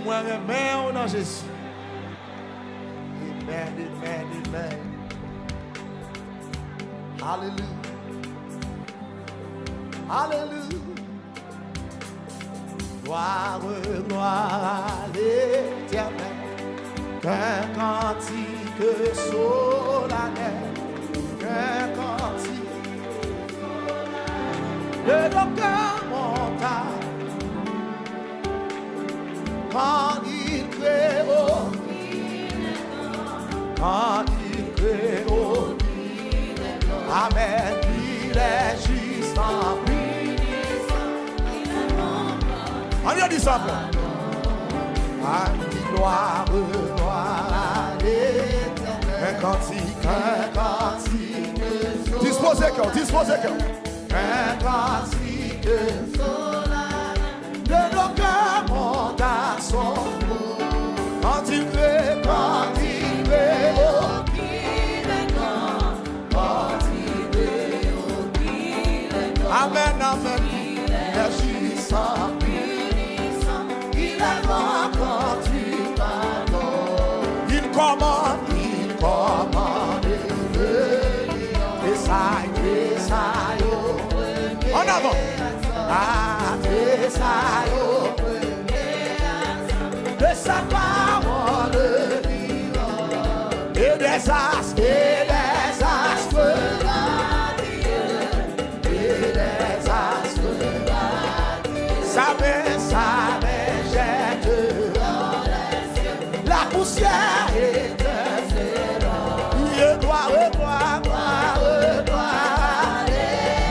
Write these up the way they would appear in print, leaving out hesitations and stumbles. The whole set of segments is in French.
moi remets dans Jésus. Amen, amen, amen. Hallelujah. Hallelujah. Gloire, gloire à l'Éternel. Qu'un cantique solennel. Qu'un cantique de nos cœurs montagne. Quand il crée quand il crée amen, il est juste en on y a dit ça. Gloire, gloire à l'Éternel. Un cantique. Disposez cœur. Un cantique de nos cœurs montent à son nom. Quand il crée, amen, amen. Il est puissant. Il est mort quand tu pardonnes. Il commande et ça, en avant. Et ça, de sa parole et des astres, sa main jette la poussière éternelle. Il doit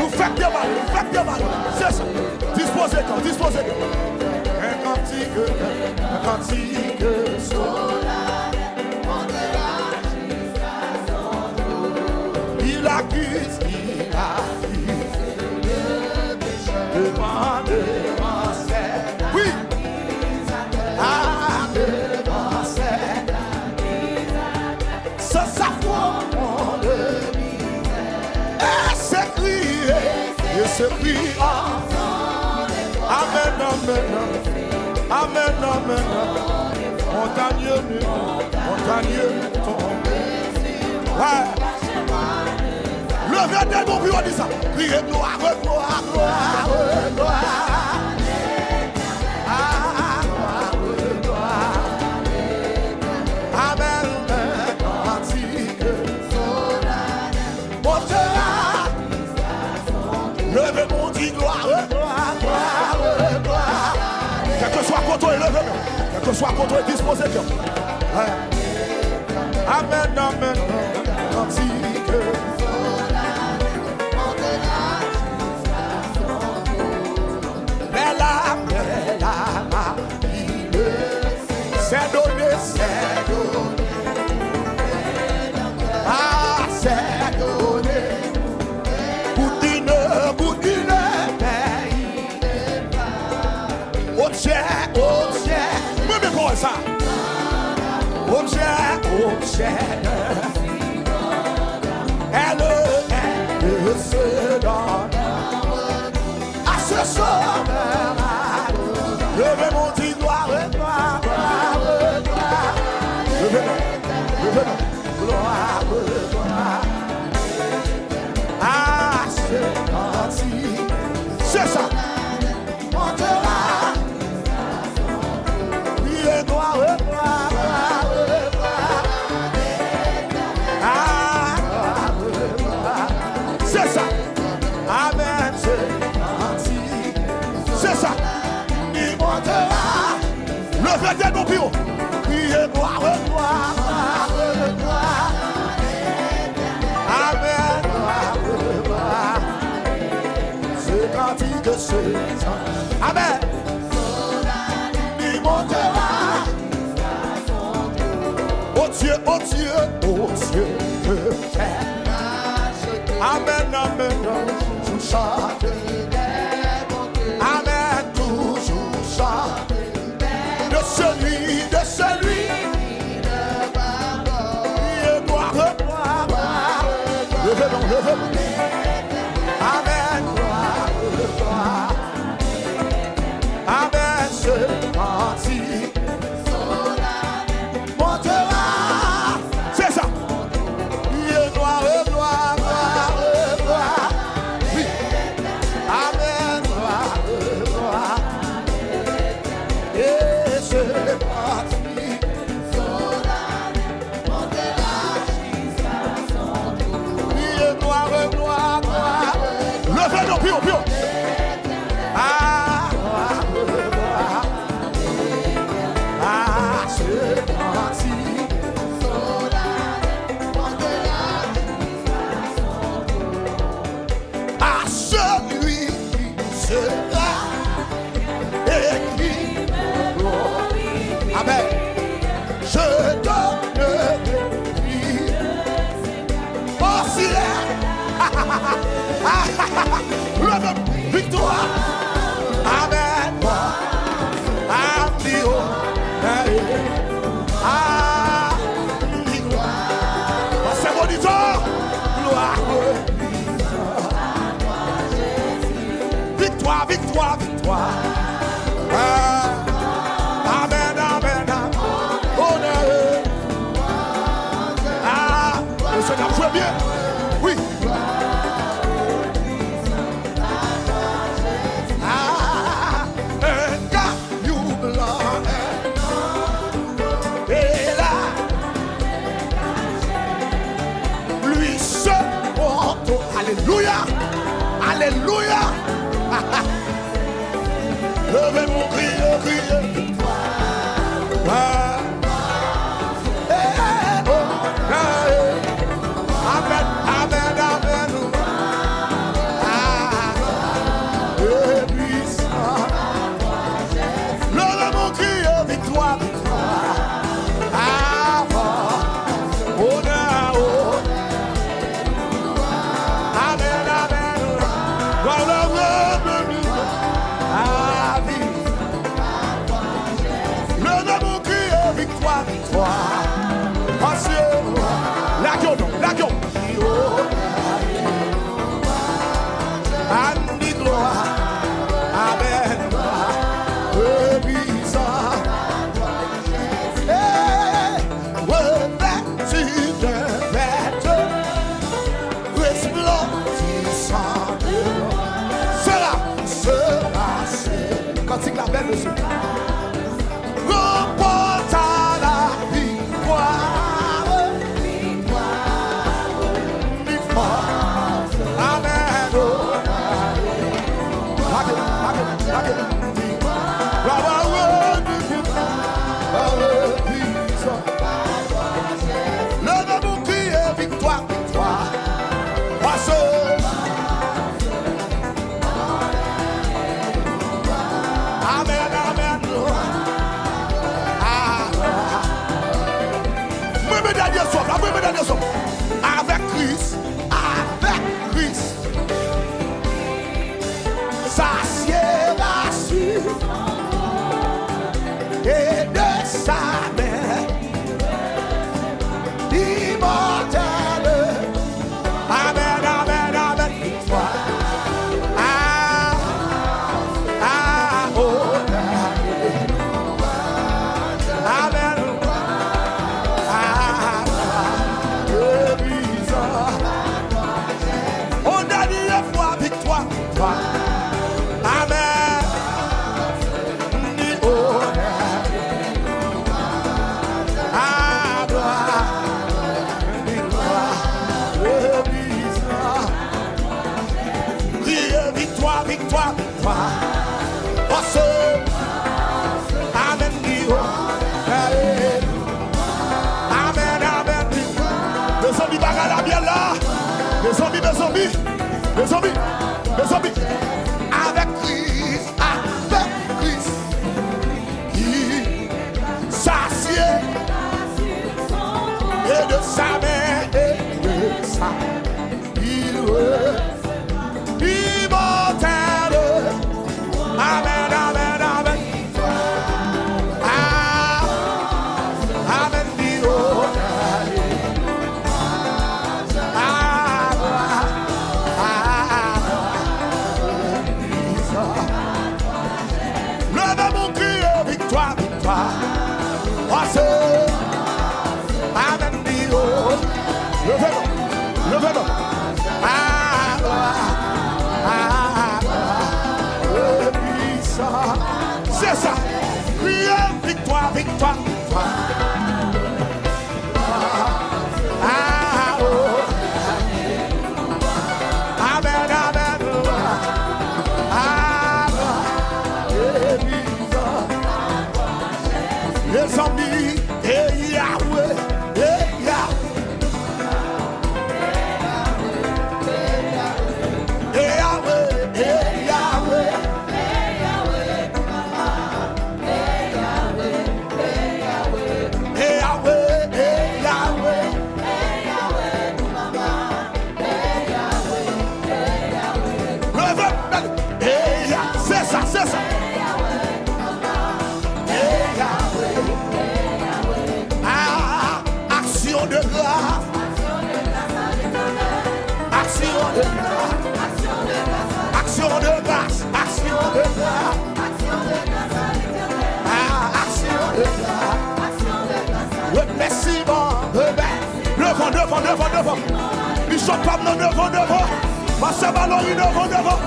nous faites des balles, c'est ça. Disposez quand. Un cantique il accuse devant oui, devant ça s'affronte et s'écrie amen. Montagneux tombé. Ouais. Levez des mots puis on dit ça. Criez gloire. Amen. Cantique. Montera. Levez mon dit gloire. Quel que soit contre levez. Quel que soit contre disposez. Amen. Cantique. C'est donné. Ah, c'est donné. Boudine, pays. Objet. Mais quoi ça? Objet. Elle se donne à ce sauveur. Levez mon dit gloire. Gloire. Ah, c'est parti. C'est ça. Montera. Il est gloire. Ah, c'est ça. Amen. C'est parti. C'est ça. Il montera. Levez des noms plus haut. Criez gloire. Amen. Ce cantique se amen. Il montera. Au Dieu. Amen. Tout chante. Amen. Toujours chante. De celui amen, gloire. Amen, ce cantique Victoire. Amen. Amen. C'est bon du temps. Gloire. Victoire, victoire, victoire. Amen, amen, amen. Honneur. Le Seigneur joue bien. Oui. Alléluia, alléluia. Levez mon cri, criez. Amen, amen, amen. Levez mon cri, victoire, victoire. Cantique la belle monsieur. Remporte la victoire. Victoire. Amen. Levez mon cri et victoire, victoire. Amen, amen. Moi, me dernier soir. Avec Christ, ça siera sûr. Et de sa main immortelle. Amen, amen, amen. Victoire. Victoire, victoire, victoire. Amen, amen, amen. Les zombies bagarrent la bien là. Les zombies. Avec Christ, qui s'assied et de sa main et de sa il immortel. Amen, amen, amen. Amen, levez mon cri, victoire, victoire. Amen, levez-le. C'est ça. Victoire, victoire, victoire. Amen, amen. Les zombies. devant. Bishop Pablo devant. Pasteur Valorie devant.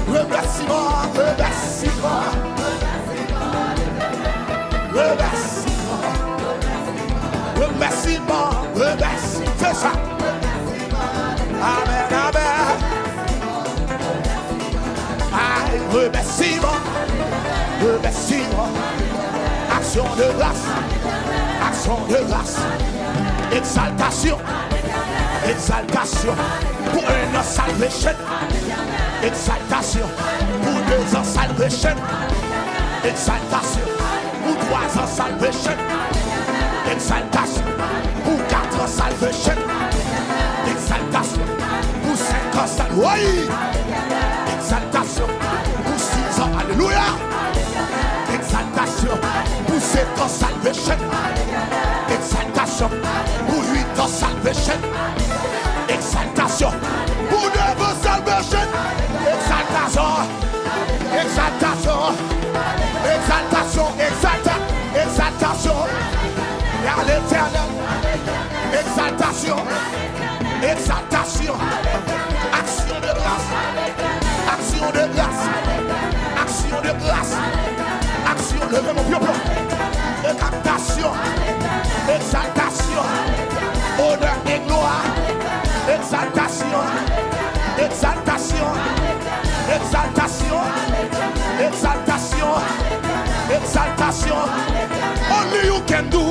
Remerciement. C'est ça. Amen. Remerciement. Action de grâce. Exaltation. Pour une salvation. Exaltation. Pour 2 ans salvation. Exaltation. Pour 3 ans salvation. Exaltation. Pour 4 ans salvation. Exaltation. Pour 5 ans salvation. Oui. Exaltation. Pour 6 ans. Alléluia. Exaltation. Pour 7 ans salvation. Exaltation. Pour 8 ans salvation. Exaltation. Pour 9 ans salvation. Exaltation. Et à l'éternel. Exaltation. Action de grâce. Levez mon pied. Exaltation. Honneur et gloire. Exaltation. Only you can do.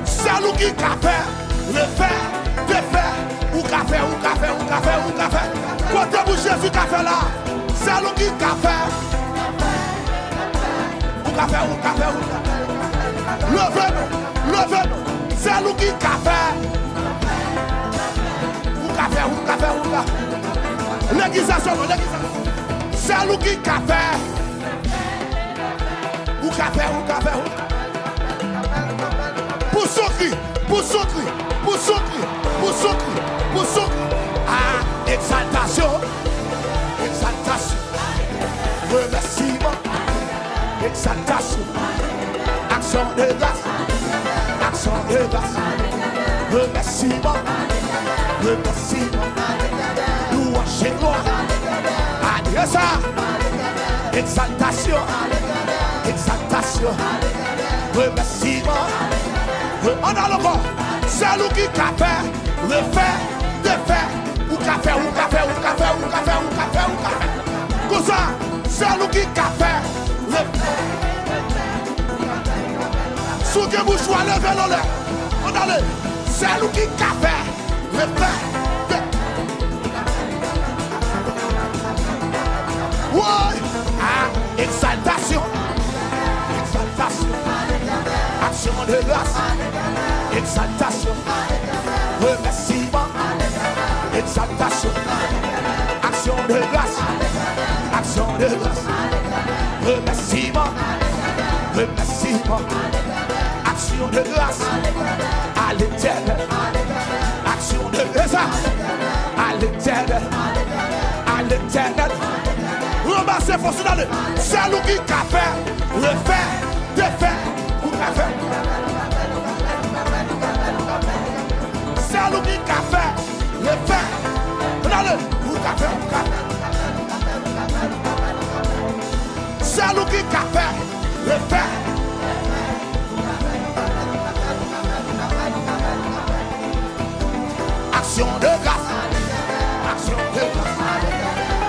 C'est lui qui a fait, défaire, ou qu'a fait. Côté vous Jésus qui a fait là, c'est lui qui a fait. Ou qu'a fait. Levez-nous, c'est lui qui a fait. Ou qu'a fait. L'aiguisation. C'est lui qui a fait. Ou qu'a fait. Pour son cri. Ah, exaltation. Remerciement. Exaltation. Action de grâce. Remerciement. Louange et gloire. Adieu ça. Exaltation. Remerciement. On a le corps. C'est lui qui a fait, défaire, ou qu'a fait. Comme ça, c'est lui qui a fait, sous que vous soyez levé, on a le, c'est lui qui a fait, ouais, ah, exaltation. Action de grâce. Exaltation. Remerciement. Exaltation. Action de grâce. Remerciement. Action de grâce. À l'éternel. Action de grâce. À l'éternel. Ramassez force d'aller. C'est lui qui a fait, défaire, ou qu'a fait. C'est lui qui a fait, regardez, ou qu'a fait. C'est lui qui a fait, action de grâce.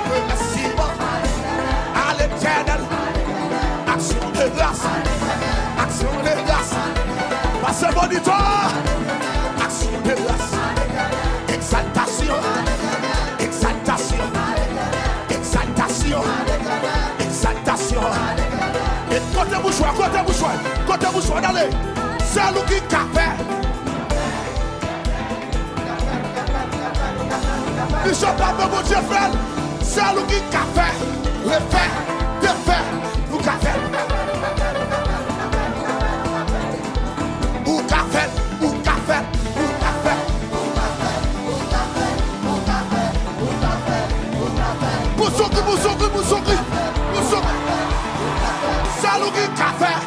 Remerciement à l'éternel. Action de grâce. Passez bon du temps. Action de grâce. Exaltation. Et côté bouchoir, allez. C'est lui qui a fait. Bishop Pablo mon Dieu frère. C'est lui qui a fait. Défaire, ou qu'a fait. Pour son cri. C'est lui qui a fait.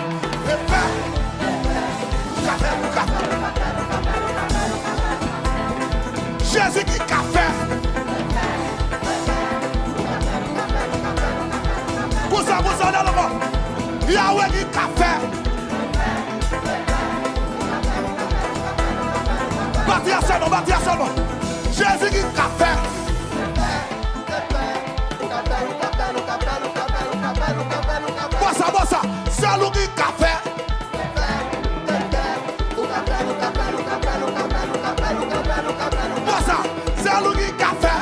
Yahweh qui a fait. Bâtir seulement. Jésus qui a fait. Bon ça, c'est lui qui a fait. Bon ça, c'est lui qui a fait.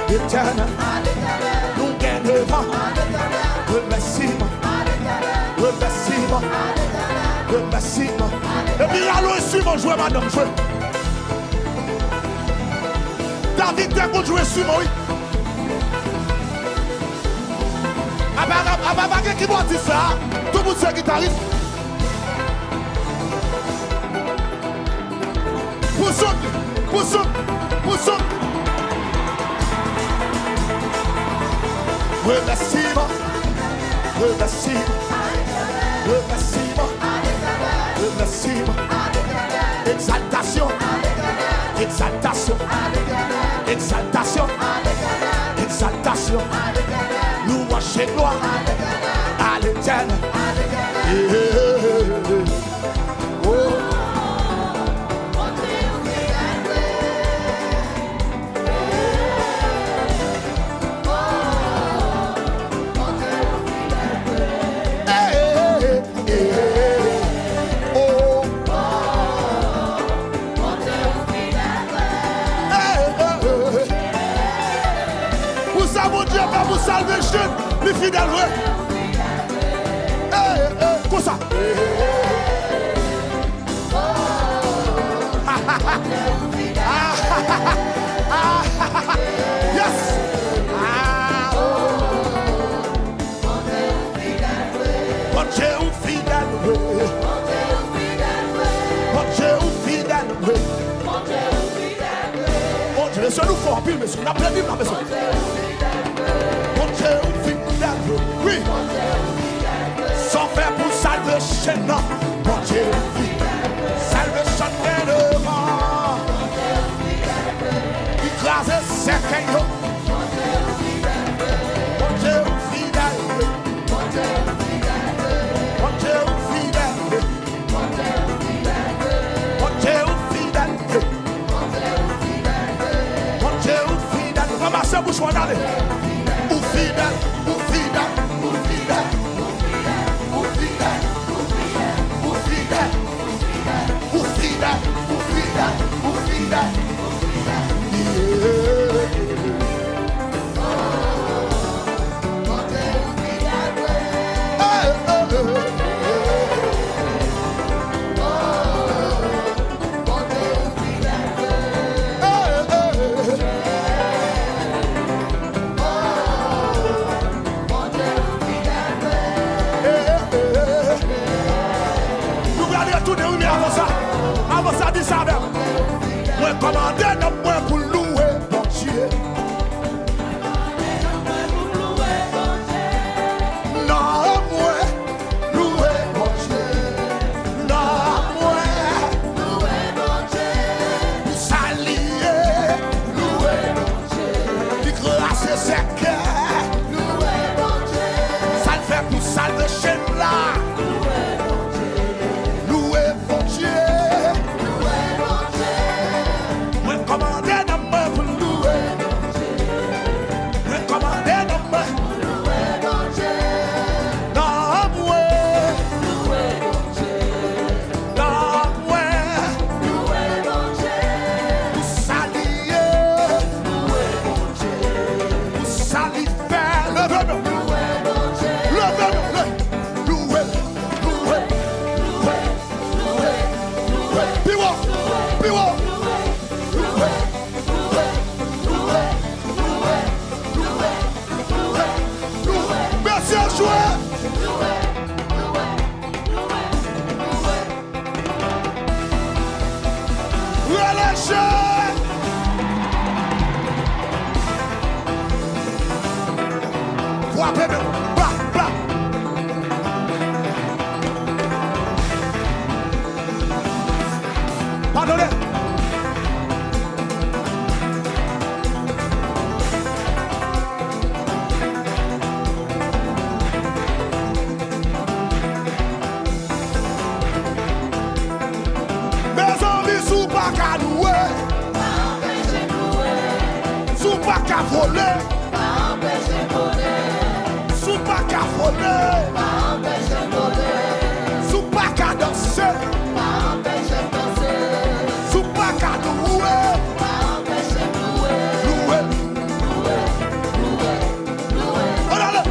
Éternel, nous gagnons. Remerciement. Et puis allons suivre jouer madame jouer. David t'es pour jouer sur moi. Ababa qui va dire ça. Tout le monde sait guitariste. Poussons. Remerciement. Exaltation. Louange et gloire à l'Éternel. Salvation, les fidèles, comme ça. Yes. Mon Dieu fidèle, mon Dieu, laissez-nous fort, puis, monsieur, on a plein de livres, monsieur. Oui, sans faire pour salvation, non. Mon Dieu, salvation devant. Écraser ses cailloux. Mon Dieu, fidèle. Mon Dieu, fidèle. Mon Dieu, fidèle. Mon Dieu, fidèle. Ramassez bouche, on allait. Commandez nos points pour louer mon Dieu. Non, moi, louer mon Dieu. Non, moi, louer mon Dieu. Pour s'allier, louer mon Dieu. Qui grâce ses cœurs, louer mon Dieu. Ça le fait pour salver chez là. Salut. frapper, bla, bla. Pardonnez. Mes amis, sous pas qu'à louer, sous pas qu'à voler, sous pas qu'à voler, sous pas qu'à danser, sous pas qu'à louer, louer. Oh là là.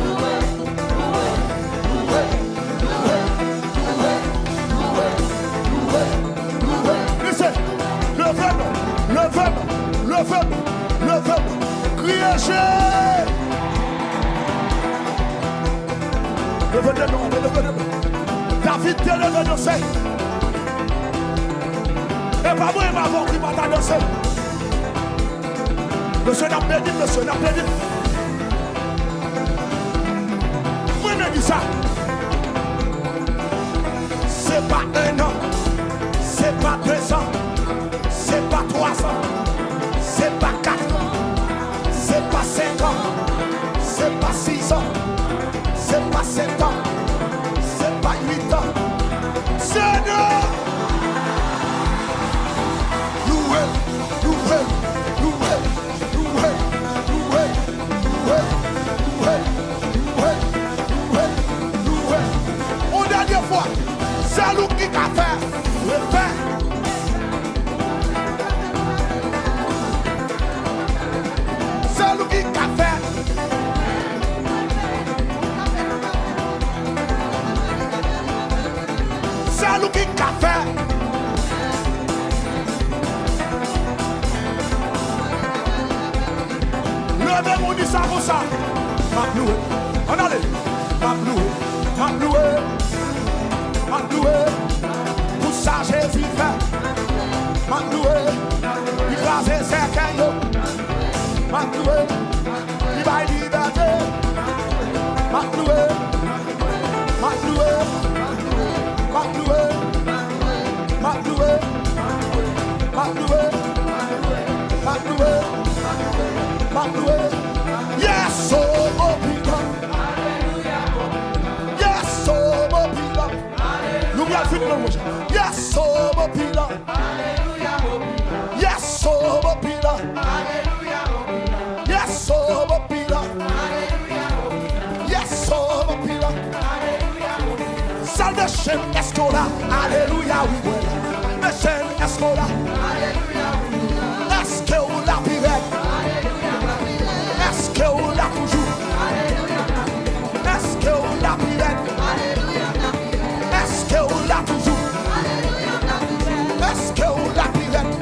Listen, le verbe, criez Jésus. David te levé danser. Et pas moi, il m'a qui m'a dansé. Monsieur n'a pas dit, monsieur n'a pas dit. Moi, je dis ça. C'est pas un an, c'est pas 2 ans, c'est pas 3 ans, c'est pas 4 ans, c'est pas 5 ans, c'est pas 6 ans, c'est pas 7 ans, c'est pas 8 ans. Seigneur, loué, loué, loué, loué, loué, loué, loué, loué, loué, loué. Une dernière fois, c'est lui qui a fait le fait. C'est lui qui a fait. C'est lui qui a fait. Levez mon dit ça comme ça. M'a loué. On allait. M'a loué. M'a loué. M'a loué. Pour ça Jésus fait. M'a loué. Il rase ses cailloux. M'a loué. Il va liberté. M'a loué. M'a loué. M'a loué. M'a loué. M'a loué. M'a loué. M'a loué. Yes, oh, oh, people. Yes, oh, oh, people. Nous bien fini dans le mot. Yes, oh, oh, people. Yes, oh, oh, people. Yes, oh, oh, people. Yes, oh, oh, people. Salvation est là. Alléluia, oui, oui. Salvation est là. Est-ce que vous la pirate? Est-ce que vous la toujours? Est-ce que vous la pirate? Est-ce que vous la toujours? Est-ce que vous la pirate?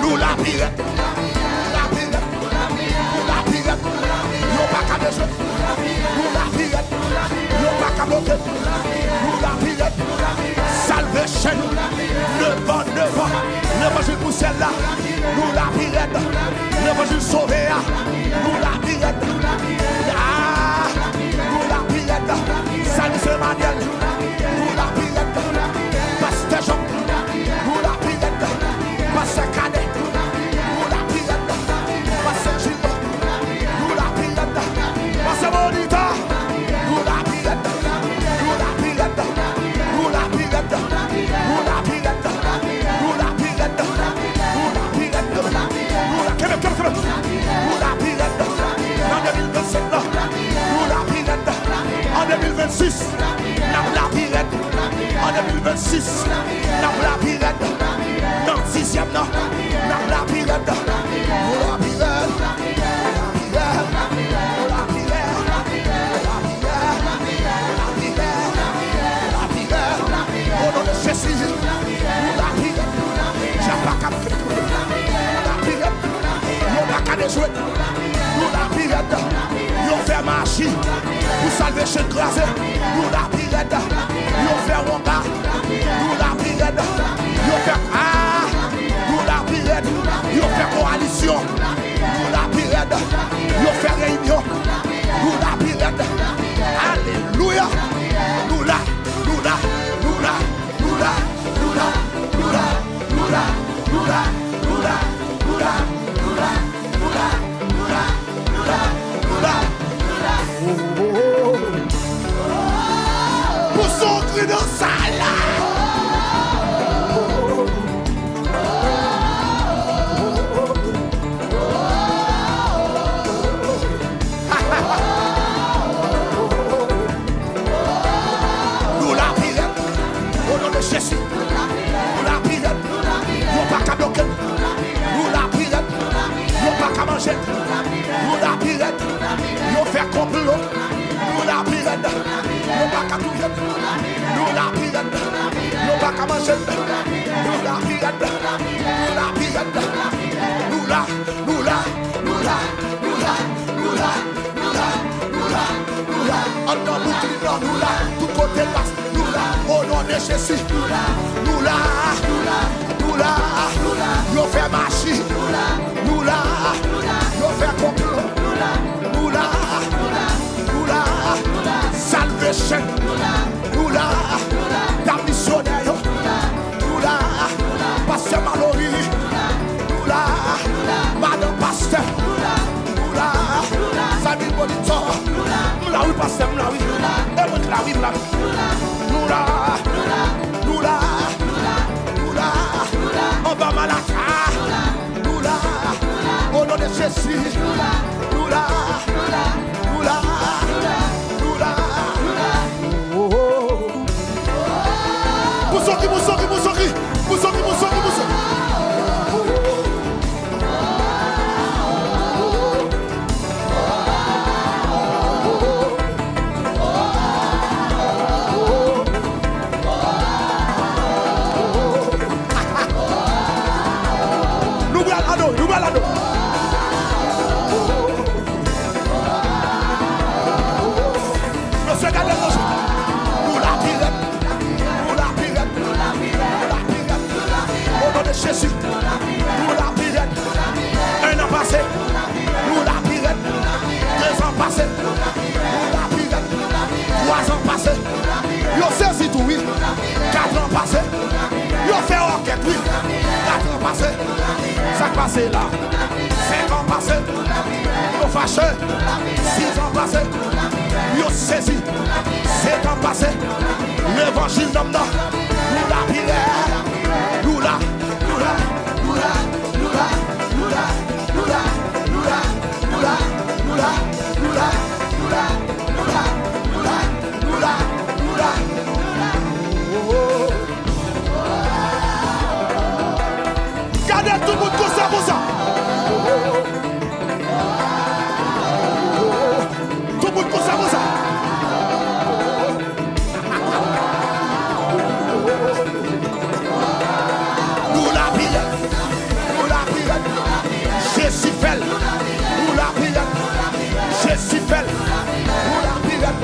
Nous la pirate. La pirate. Nous la pirate. Nous pas qu'à déjouer. Nous la pirate. Nous pas qu'à bloquer. Nous la pirate. Salvation. 9 ans. L'évangile pour celle-là. Nous la pirate. L'évangile sauvé. Nous la pirate. Ah, nous la pirate. Salut Emmanuel. Nous la pirate. Pasteur Jean. Nous la pirate. Pasteur Cadet. Nous la pirate. Pasteur Gilles. Nous la pirate. Pasteur Bonita. Nous la pirate. Nous la pirate. Nous la pirate. Nous la pirate. Nous la pirate. Nous la pirate. Nous la pirate. En 2027 là. Nous la pirate. En 2026. Nous la pirate. En 2026. Nous la pirate. Dans le 6e là. Nous la pirate. Nous la pirate. Au nom de Jésus, nous la pirate. J'ai pas qu'à faire. Nous la pirate. Nous pas qu'à déjouer. Nous la pirate. Nous fait marcher. Pour salver chez Grasé. Nous la pirate. Nous fait Wonga. Nous la pirate. Nous fait ah. Nous la pirate. Nous fait coalition. Nous la pirate. Nous fait réunion. Nous Nous pas qu'à tout vivre. Nous la pire. Nous pas qu'à manger. Nous la pire. Nous la pire. Nous la. On doit nous là, tout côté passe, nous là, au nom de Jésus, nous là, nous fait marcher, nous là, nous fait complot, nous là, salvation, nous là, ta missionnaire, nous là, pasteur Mallory, nous là, madame pasteur, nous là, Samuel Monitor, nous là, oui, pasteur, nous là, oui, et là, oui, là, nous là, on va malaka, nous là, au nom de Jésus, nous là, Moussoki. Nous balado. Monsieur Gadel, nous la pirate. Au nom de Jésus, nous la pirate. Un an passé, nous la pirate. 2 ans passés, nous la pirate. 3 ans passés, yo saisi tout, oui. 4 ans passés, yo fait enquête, oui. 4 ans passés, ça passé là. 5 ans passés, yo fâché. 6 ans passés, yo saisi. 7 ans passés, l'évangile d'homme, nous la pirate. Nous là. Gardez tout le monde comme ça. Tout le monde comme ça. Nous la pirate. Jésus fait. Nous la pirate. Jésus fait. Nous la pirate.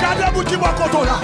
Gardez-vous qui voit contre là.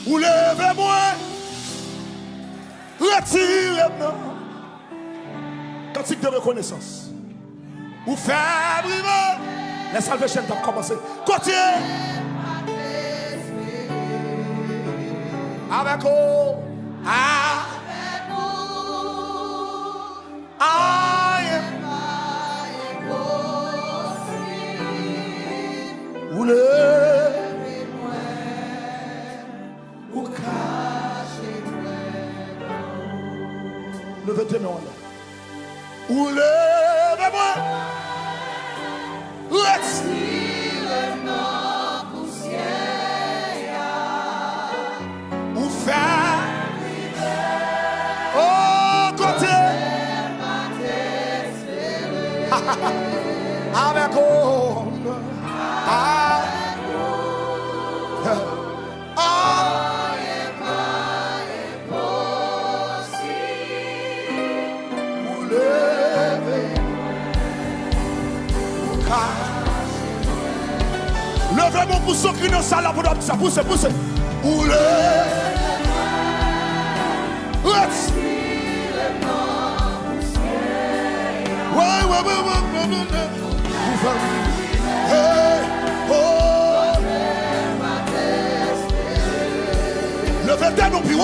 Ou levez-moi, retirez-moi. Cantique de reconnaissance. Ou faire briller. La salvation a commencé. Continuez. Avec vous. Avec vous. Ou levez-moi. Ou cachez-moi. Levez tes mains là. Ou levez-moi. Retirez-moi poussière. Ou faire. Oh. Avec on. Levez mon pouce au cri dans ça là pour dire ça. Poussez, poussez. Oulé. Levez tes noms puis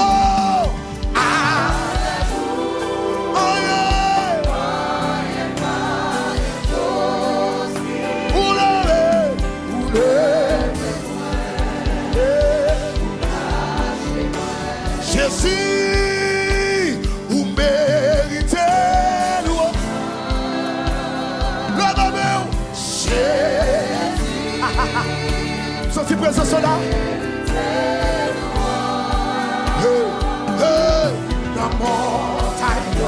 Jésus, vous méritez louange. Levez-vous, Jésus. Sorti présence là. La montagne.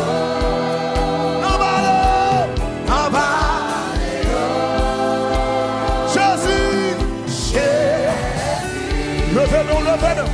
Jésus, Jésus. Levez-nous, levez-nous.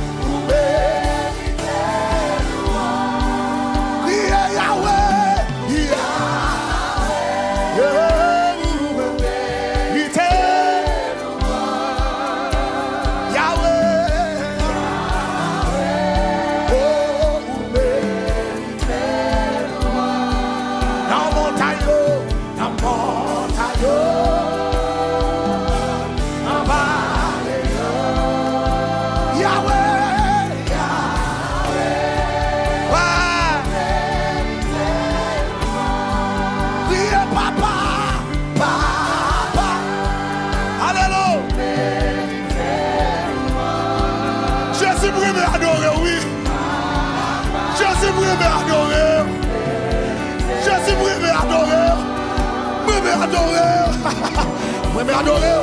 Moi me adorer,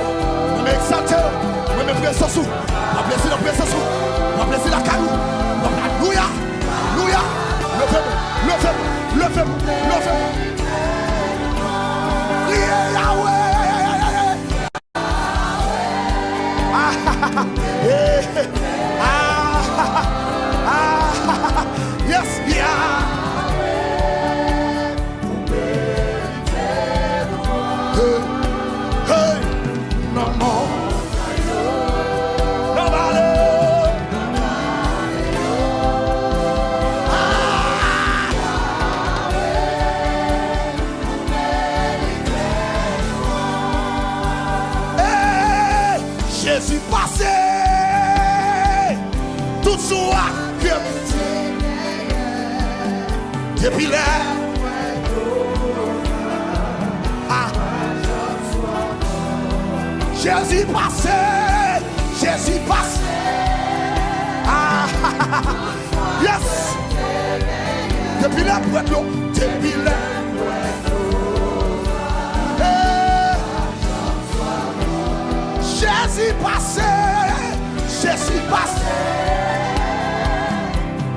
moi me exalter, moi me presser sous, moi blesser la presser sous, moi blesser la carou, alléluia, alléluia, le faible, yes, yeah. Jésus passé, tout soit depuis là. Jésus passé, Jésus passé. Yes. Depuis là, depuis là. Jésus passé, Jésus passé,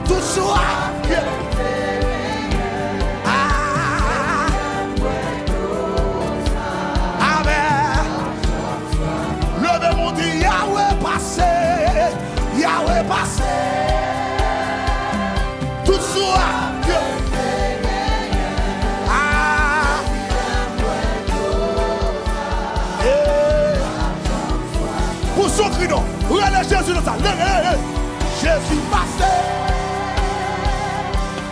tout soit bien. Amen. Levez mon Dieu, Yahweh passé, Yahweh passé, tout soit bien. Son cri non, relève Jésus dans ça. Jésus passé,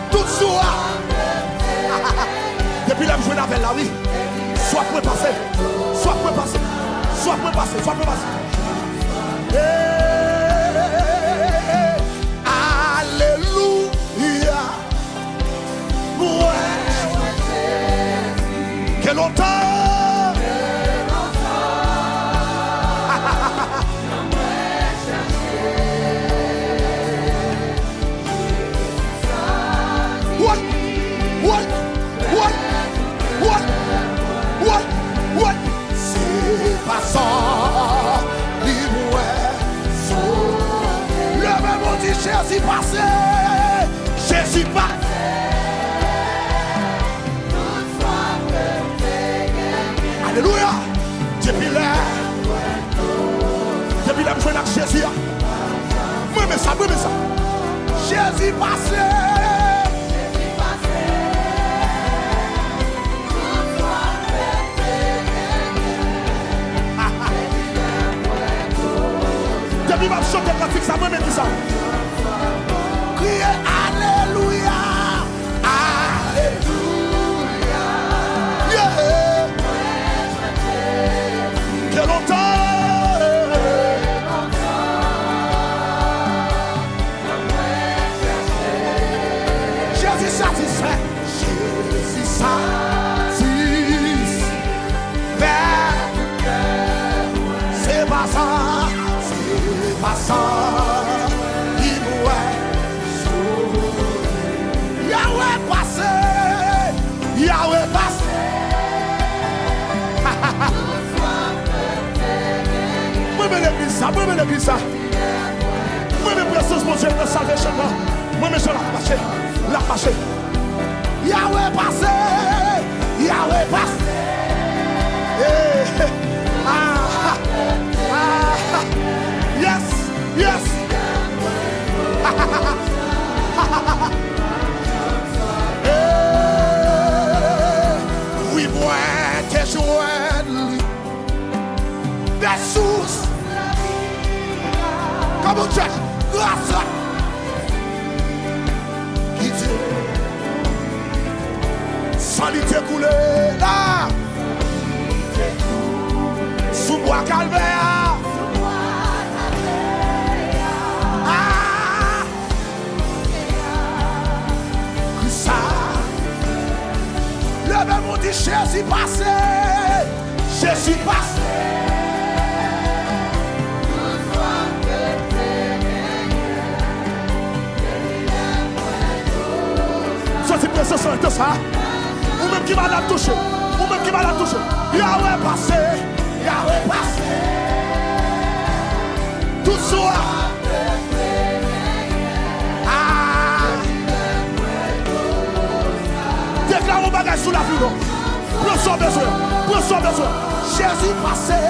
tout soit. Depuis là, je l'appelle là, oui. Soit pour passer, soit pour passer, soit pour passer, soit pour passer. Alléluia. Ouais. Quel longtemps. C'est passant, dis-moi, le même on dit Jésus passé, Jésus passé. ça, brûlez ça. Jésus passé. Depuis ma chanter quand ça, moi même ça. Criez Alléluia. Alléluia. Yeah. Que longtemps. Jésus satisfait. Jésus satisfait. C'est pas ça. Passant, Yahweh passé, Yahweh passé. Moi, je l'église ça, moi, je l'église ça. Moi, je présence mon Dieu de salvation. Moi, je la marché. Yahweh passé, Yahweh passé. Yes, yes. Oui, moi, t'es joint des sources. Comme on cherche, grâce qui dit, sans lui t'écouler là, sous bois calvaire. Le même on dit Jésus passé, Jésus passé. Ça c'est présence de ça. Ou même qui va la toucher, ou même qui va la toucher. Yahweh passé, Yahweh passé. Tout soir. Déclare au bagage sous la vie. Prends son besoin. Prends son besoin. Jésus passé.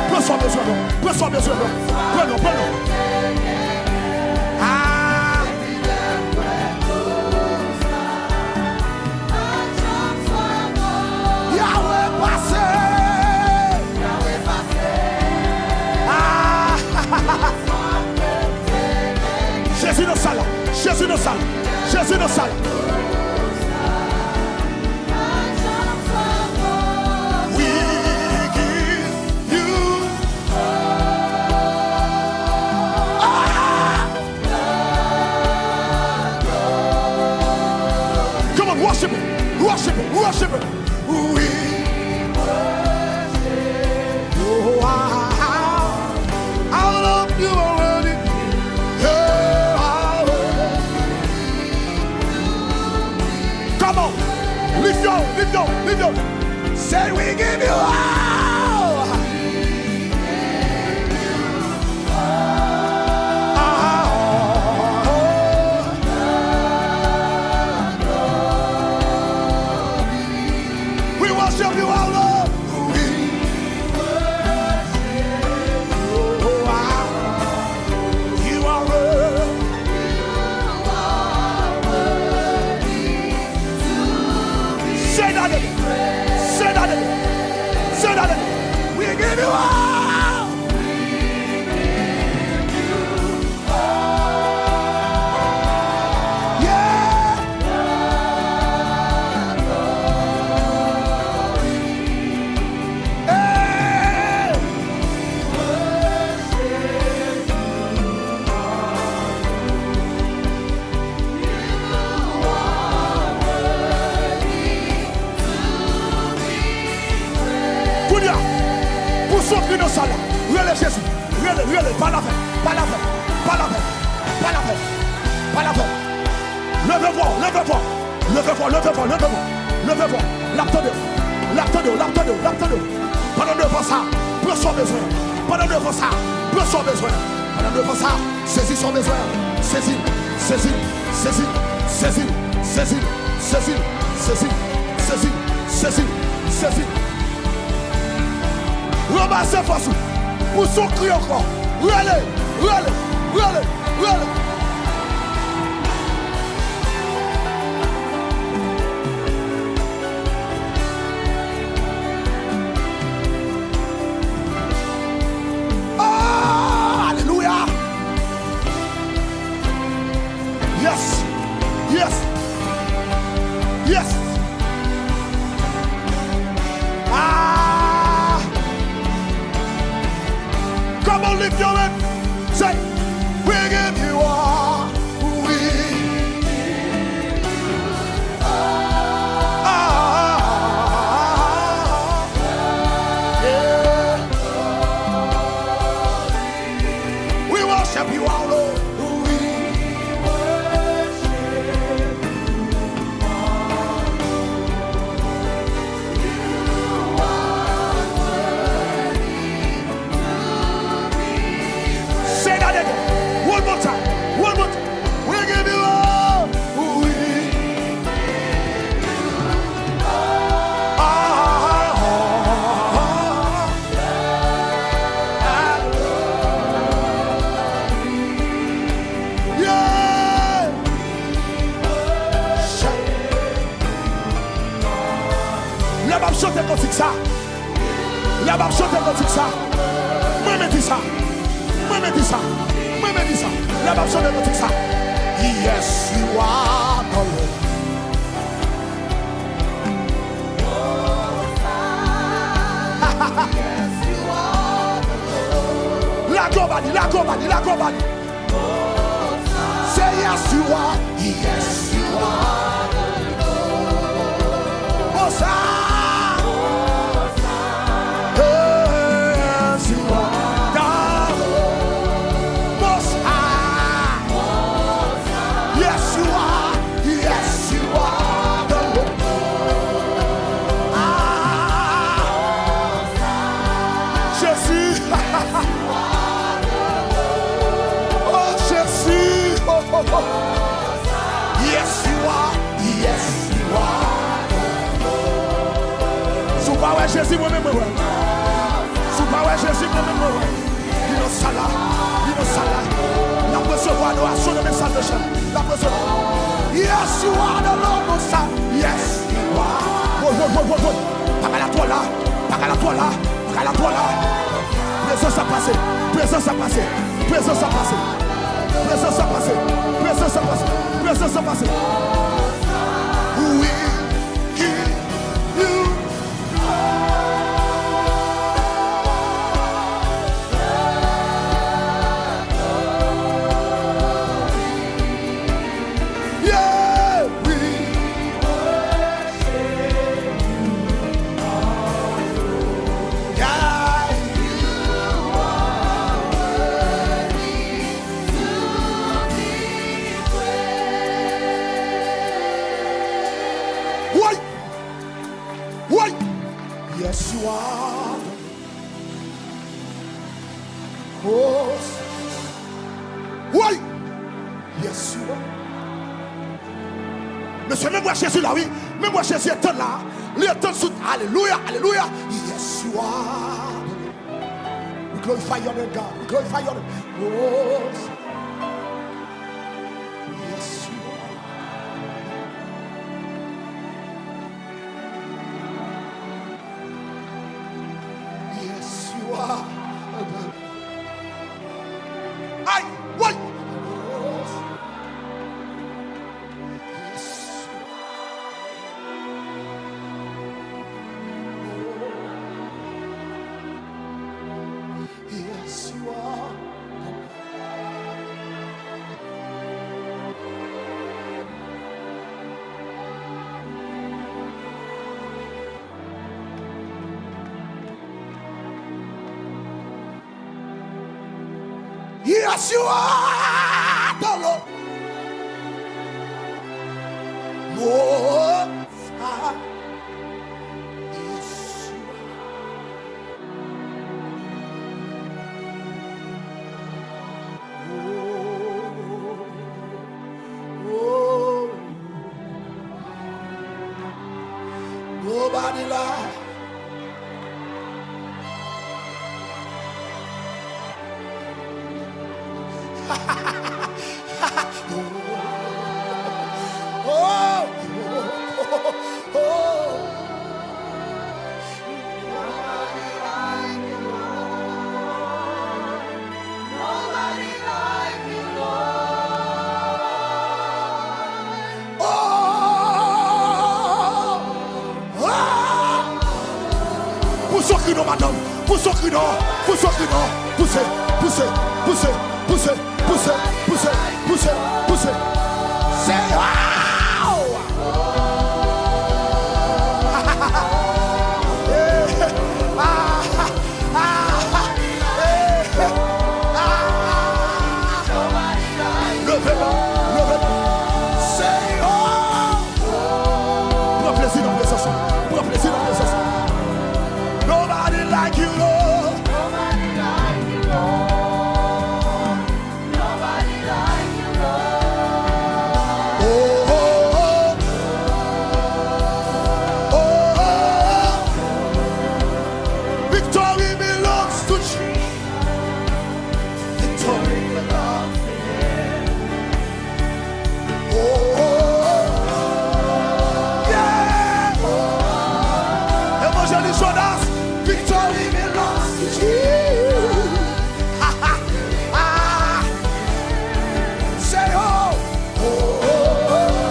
Prends son besoin. Prends son besoin. Prenons, prenons. Yahweh passé. Yahweh passé. Jésus nous salue. Jésus nous salue. Jésus nous salue. We give you come on, worship him. Worship him. Worship him. We worship you. I love you already. Come on, lift your, lift your, lift your. Say we give you all. We worship you, our Lord. We worship you. You are worthy. Say that again. Say that again. Say that again. We give you all. Yeah. Hey. Kounia, pour ceux qui nous sont là, relève Jésus, relève, pas la peine, pas la peine, pas la peine, pas la peine, pas la peine. Levez-vous, levez-vous, levez-vous, levez-vous, levez-vous, levez-vous, l'attendez, l'attendez, l'attendez, l'attendez. Pendant de faire ça, prends son besoin. Pendant de faire ça, prends son besoin. Pendant de faire ça, saisis son besoin. Saisis, saisis, saisis, saisis, saisis, saisis, saisis, saisis, saisis, saisis. Ramassez force pour son cri encore. Allez. Really, really, really. Oh, hallelujah. Yes, yes, yes. Ah, come on, lift your hand. Say, we give you all. We. Yeah. We worship you, our Lord. Say that again. One more time. One more time. We give you all. We. Yeah. La bab chante comme ça. La bab chante comme ça. Moi me dis ça. Moi me dis ça. Moi me dis ça. La bab chante comme ça. Yes, you are the Lord. La gobadi, la gobadi, la gobadi. Say yes, you are. Yes, you are the Lord. Hosanna. Yes, you are the Most High. Yes, you are. Yes, you are the Lord. Ah, Jésus. Oh, Jésus. Oh, oh, oh. Yes, you are. Yes, you are. Sous power Jésus, moi-même, ouais. Sous power Jésus, moi-même, ouais. Il nous sala. Il nous sala. La recevoir adoration de mes salles de chant. La recevoir. Yes, you are the Lord Most High. Yes, you are. Par la toi là. Par la toi là. Par la toi là. Présence à passer. Présence à passer. Présence à passer. Présence à passer. Présence à passer. Présence à passer. We give you. Yeah, we worship you. Yeah, you are worthy to be praised. Why? Why? Yes, you are. Oh, why? Yes, you are. Monsieur, même moi Jésus là, oui. Même moi Jésus est là. Lui est sous. Alléluia, alléluia. Yes, you are. We glorify your name, God. We glorify your name. Oh, yes, you are. Yes, you are. Aye, wait. Yes, you are. Yes, you are the Lord. Most High. Yes, you are. Oh, nobody like. Oh, oh, oh. Pousse au cri non, madame. Pousse au cri non. Pousse au cri non. Poussez, poussez, poussez, poussez, poussez, poussez, poussez, poussez. C'est wow! Levez-moi, levez-moi. C'est oh! Prends plaisir dans les sens. Prends plaisir dans les sens. Nobody like you, Lord. Nobody like you, Lord. Nobody like you, Lord. Oh, oh, oh. Oh, oh. Victory belongs to Jesus. Victory belongs to Him. Oh, oh, oh. Yeah. Evangelist Jonas. Victory belongs to Jesus. Ha ha ah. Say oh. Oh, oh, oh.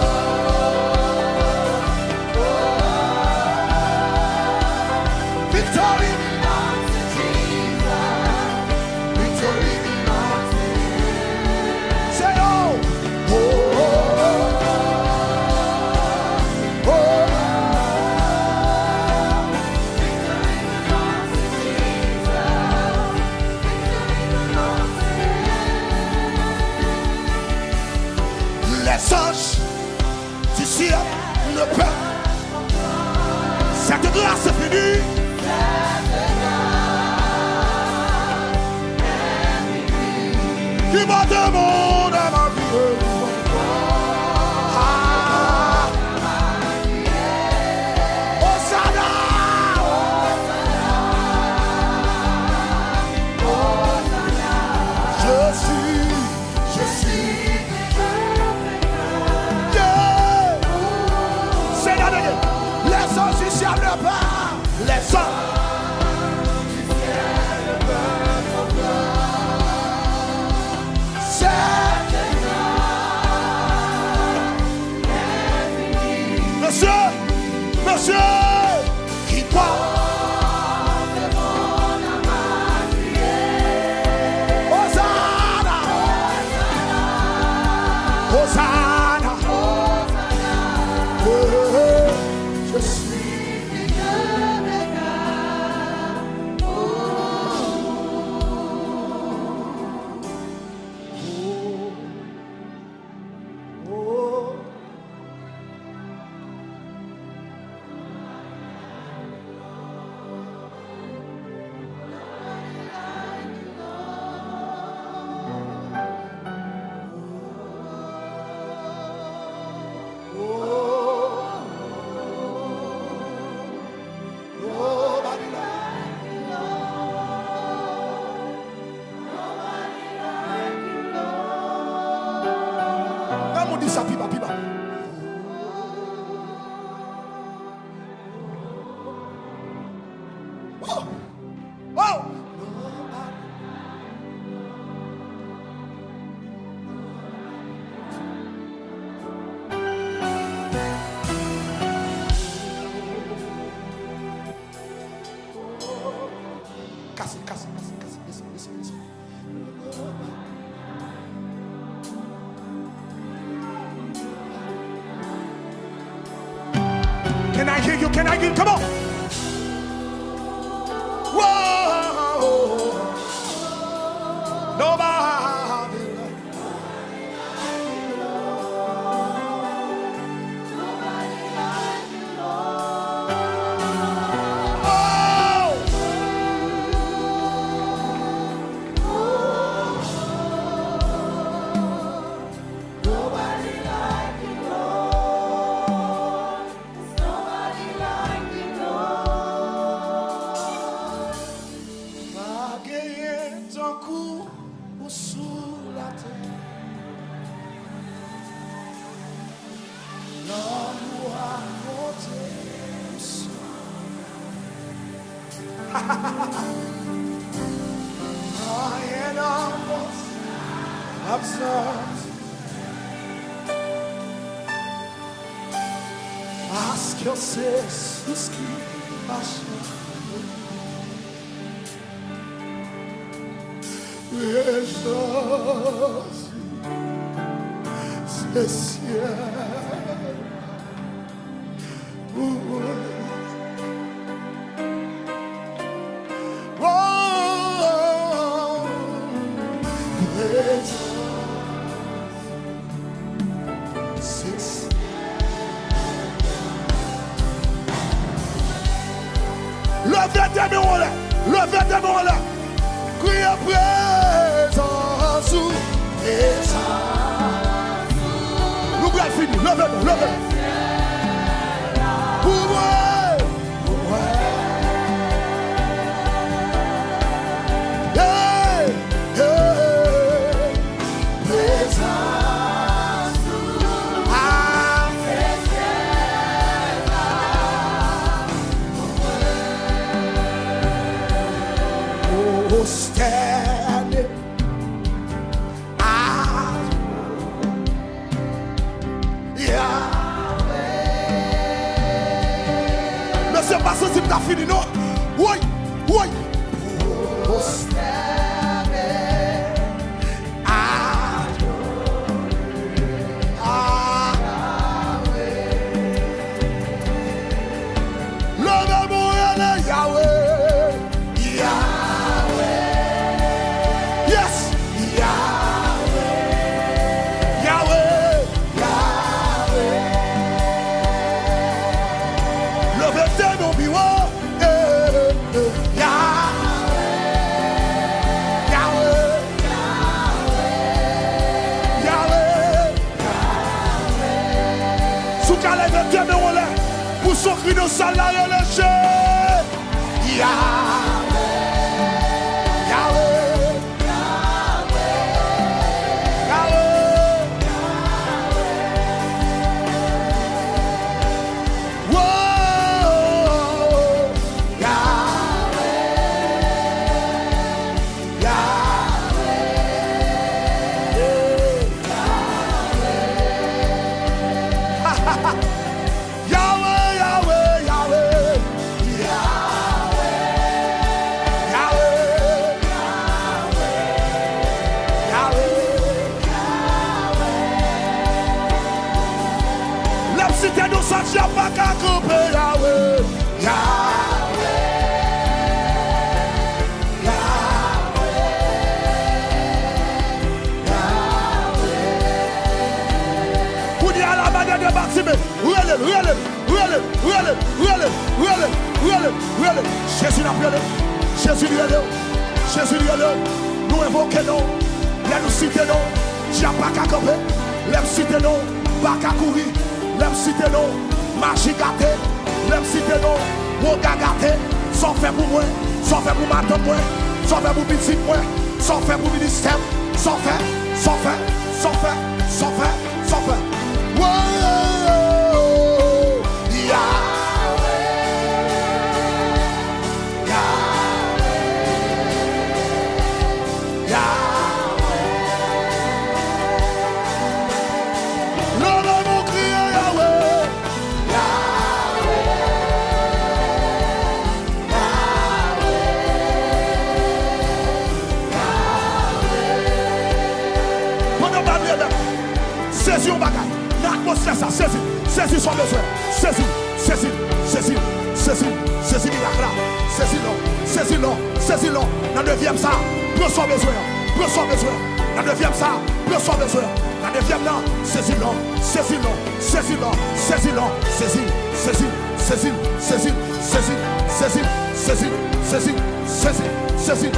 Victory belongs to Jesus. Victory belongs to Him. Say oh. Oh, oh, oh. Oh. Les anges du ciel ne peuvent. Cette grâce est finie. Qui m'a demandé ma vie. Ah. Hosanna. Je suis. Yeah. C'est la dernière. Les anges du ciel ne peuvent. Les anges. Monsieur, monsieur, qui porte Hosanna, Hosanna, je suis Listen. Can I hear you? Can I hear you? Come on. Whoa. Nobody. I am almost absurd. Ask yourself, who's keeping my Jesus, levez tes mains là, levez tes mains là, criez présence ou présence. Nous allons finir, levez-nous, levez-nous. Pour moi, standing mais c'est pas ça si tu as fini, non? Oui, oui. Pour son cri de salaire léger, Yahweh, Yahweh, Yahweh, Yahweh, oh, Yahweh, Yahweh, Y'a pas qu'à couper Yahweh, Yahweh, Yahweh, Yahweh. Pour dire à la manière de Maxime, Jésus n'a prié, Jésus lui est, Jésus lui est, nous invoquons, nous citons, y'a pas qu'à couper, nous citons, pas qu'à courir, nous citons. Magie gâtée, l'aime cité non, mon gars gâté, sans faire pour moi, sans faire pour madame moi, sans faire pour petit moi, sans faire pour ministère, sans faire, sans faire, sans faire, sans faire, sans faire. Wow, Yahweh, Yahweh, Yahweh. L'homme mon cri Yahweh. Saisis au bagage, l'atmosphère ça, saisis son besoin, saisis, miracle, saisis-le, dans le 9e ça, plus son besoin, dans le 9e ça, plus son besoin, dans le 9e là, saisis-le, saisis.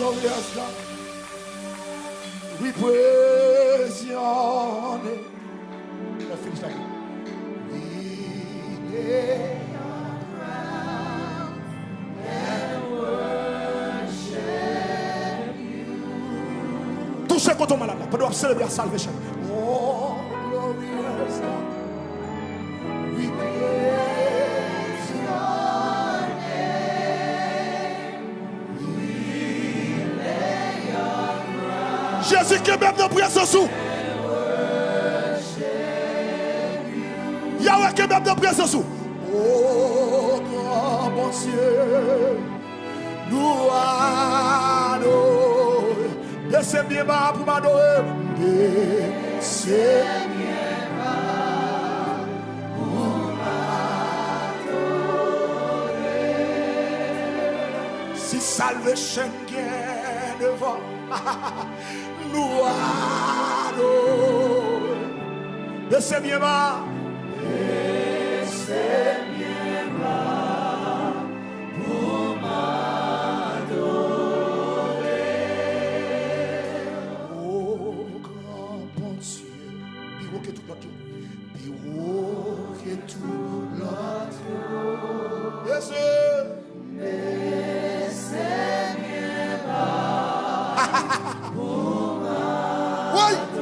glorious God. We praise your name. Let's finish like it. We lay our crowns and worship you. Touchez quand on malade, pour nous célébrer la salvation. Oh, glorious God. We praise your name. We lay our crowns. Jésus qui est même dans présence sous. Yahweh qui est même dans présence sous. Oh, grand bon Dieu, nous adorons. Descends bien bas pour m'adorer. Descends bien bas pour m'adorer. Si salvation vient devant, nous adorons. Descends bien bas. Descends bien bas pour m'adorer. Oh, grand bon Dieu, plus haut que tout l'autre, plus haut que tout l'autre. Descends bien bas pour m'adorer.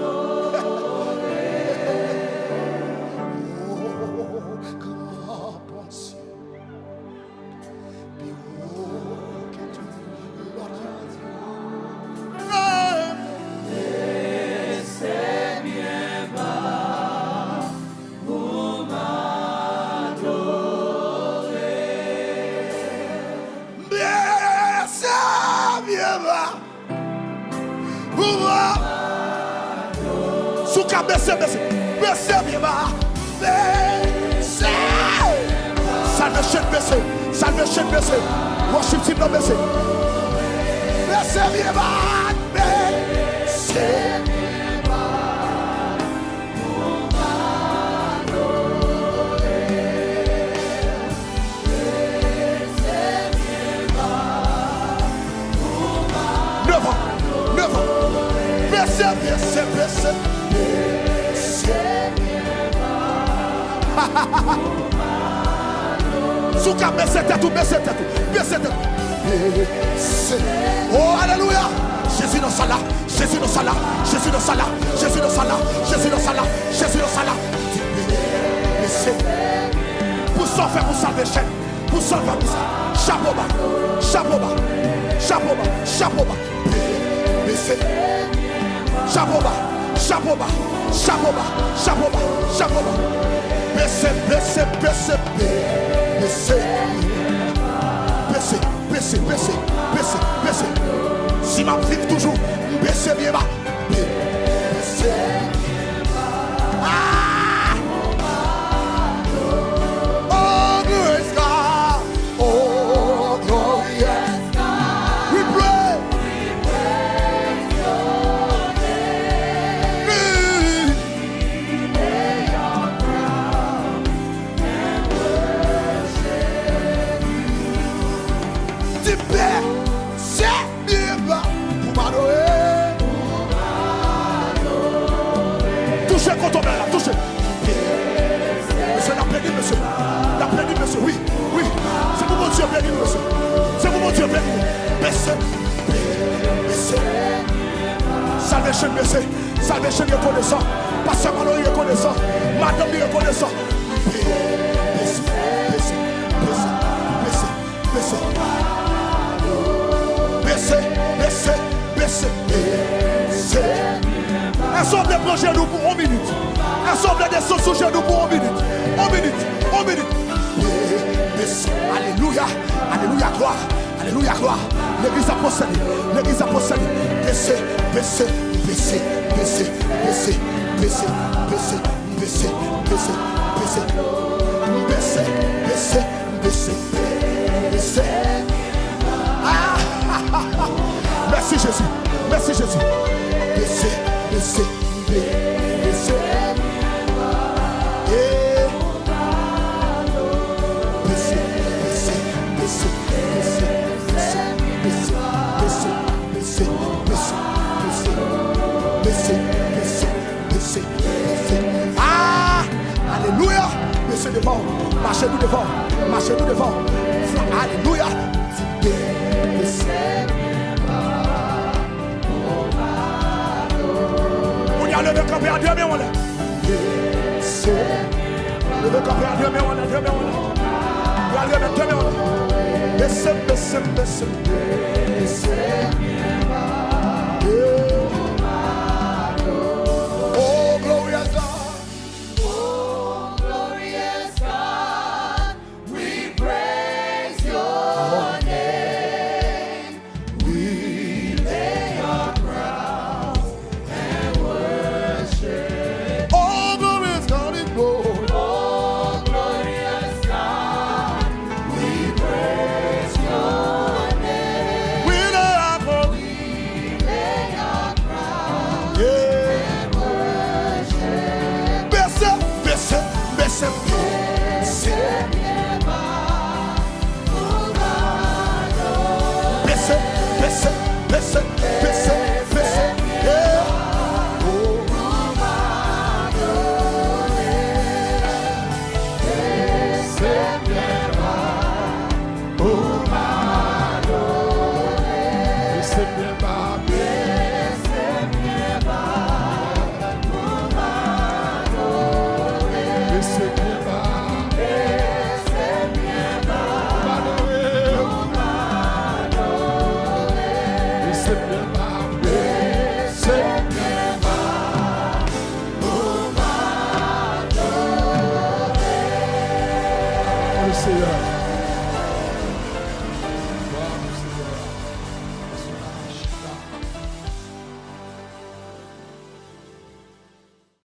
Baissez bien bas. Salvation baissez. Salvation baissez. Worship team là baissez. Baissez bien bas. Baissez bien bas. Pour m'adorer. Baissez bien bas. Pour m'adorer. 9 ans. Baissez. Souka, baissez tête. Oh, alléluia. Jésus dans sa là. Pour sauver, pour salver chaîne. Pour sauver, pour ça. Chapeau bas. Baissez. Chapeau bas. Baissez. Si ma vive toujours, baissez bien bas. Ah! Oh, glorious God. Oh, glorious God. We pray. Touchez quand on est là, touchez. Monsieur, la plaine, monsieur. Oui. C'est pour mon Dieu béni, monsieur. Baissez. Salvation baissez. Salvation reconnaissant. Pasteur Malo reconnaissant. Madame reconnaissant. Baissez. Ensemble de projets nous pour 1 minute. Ensemble de sous genoux pour 1 minute. 1 minute. Alléluia, gloire. L'église a possédé. Baissez. Ah, merci Jésus. Baissez. marchez-nous devant. Marchez-nous devant. Alléluia. On y a levé campé à 2 mains. Levé campé à 2 mains. 2 mains. On y a levé 2 mains. Baissez.